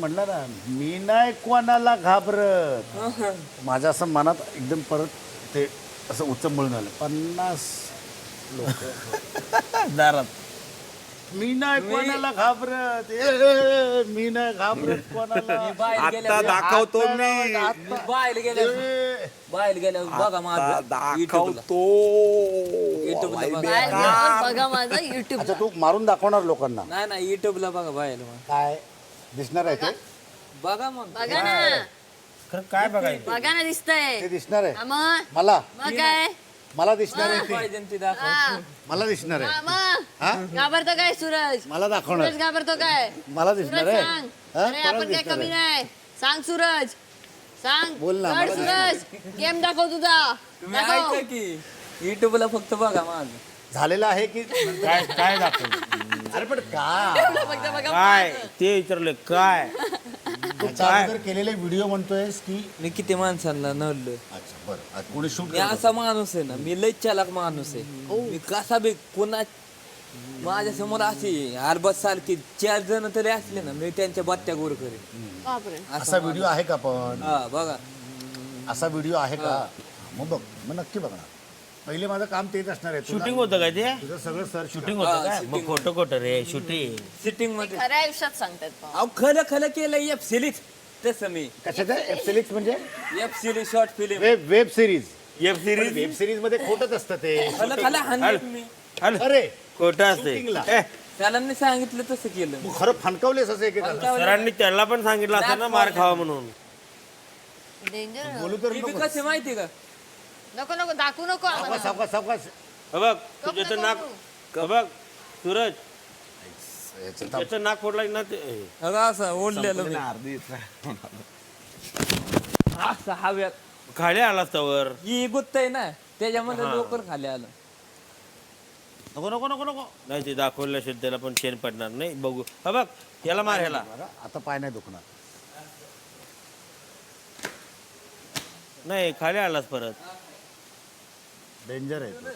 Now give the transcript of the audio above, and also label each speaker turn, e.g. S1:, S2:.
S1: म्हणलं ना, मी नाही कोणाला घाबरत. माझ्या असं मनात एकदम परत ते असं उचंबळून आलं. 50 लोक दारात. मी नाही कोणाला घाबरत. मी नाही घाबरत कोणाला.
S2: आता दाखवतो मी.
S3: बाहेर गेल्या बघा माझं
S2: दाखवतो.
S4: बघा माझा युट्यूब.
S1: अच्छा, तू मारून दाखवणार लोकांना?
S3: नाही युट्यूबला बघा बाहेर
S1: काय दिसणार आहे ते?
S3: बघा मग
S4: बघा ना,
S2: काय बघायचं?
S4: बघा ना दिसतंय.
S1: ते दिसणार आहे
S4: मग
S1: मला.
S4: मग काय
S1: मला दिसणार आहे ते.
S3: पाहिजे ते दाखव.
S4: हा,
S1: मला दिसणार आहे.
S4: मग घाबरतो काय सूरज?
S1: मला दाखवणार.
S4: सूरज घाबरतो काय?
S1: मला दिसणार
S4: सूरज
S1: आहे.
S4: सांग.
S1: हा?
S4: अरे
S1: कोणाला
S4: आपण काय
S1: दिसणार
S4: कमी
S1: आहे?
S4: नाही. सांग सूरज, सांग.
S1: बोल ना,
S4: कर
S1: मला
S4: सूरज, गेम दाखव तुझा.
S3: तुम्ही
S4: दाखव.
S3: ऐका की युट्यूबला फक्त बघा माझं.
S1: झालेलं आहे की
S2: काय काय दाखव?
S1: अरे पण का
S4: फक्त बघा
S2: काय
S4: माझं.
S2: ते विचारलं काय?
S1: त्याच्या अगोदर केलेले व्हिडिओ म्हणतोयस की?
S3: मी किती माणसांना नडलो.
S1: अच्छा बरं, कोणी शूट
S3: मी असा माणूस आहे ना, मी लय चालाक माणूस आहे. मी कसा बी कोणा माझ्या समोर असे अरबत सारखी 4 जण तरी असले ना, मी त्यांच्या बत्त्या गोर करेन.
S4: बापरे.
S1: असा व्हिडिओ आहे का पण?
S3: हा बघा.
S1: असा व्हिडिओ आहे का? मग बघ, मग नक्की बघणार. पहिले माझं काम तेच असणार आहे. तुला-
S2: शूटिंग होतं काय ते?
S1: तुझं सगळं सर
S2: शूटिंग होतं काय? मग खोटं खोटं रे शूटिंग.
S3: सिटिंग मध्ये
S4: खऱ्या आयुष्यात सांगतात पाव.
S3: अहो खरं खरं केलं एफ सिरीज तसं मी
S1: कशाचं एफ म्हणजे
S3: F series short film
S1: web series.
S2: Web series
S1: web series मध्ये खोटच असतं ते.
S3: खरं खरं हाणलं मी.
S1: अरे
S2: खोटं असते.
S1: शूटिंगला.
S3: त्याला मी सांगितलं तसं केलं.
S1: मग खरं फणकावलेस असं एकेकाला.
S2: सरांनी त्याला पण सांगितलं असं ना मार खावा म्हणून.
S4: डेंजर.
S1: बोलू तर
S3: मी बी
S1: नको.
S3: कसे माहिती का
S4: नको नको दाखवू नको
S1: सावकाश
S4: आम्हाला.
S1: सावकाश सावकाश.
S2: हे बघ तुझ्याचं नाक हे बघ सूरज
S1: याचं ताप.
S2: त्याचं नाक फोडला ना ते
S3: अगं असं ओढलेलं मी. असं हव्यात
S2: खाली आला तवर.
S3: ही गुत्त आहे ना, त्याच्यामध्ये लवकर खाली आलं.
S2: नको नको नको नको नाही ते दाखवल्याशिवाय त्याला पण चेन पडणार नाही. बघू हे बघ याला मार ह्याला.
S1: आता पाय नाही दुखणार.
S2: नाही खाली आलास परत.
S1: डेंजर आहे तो.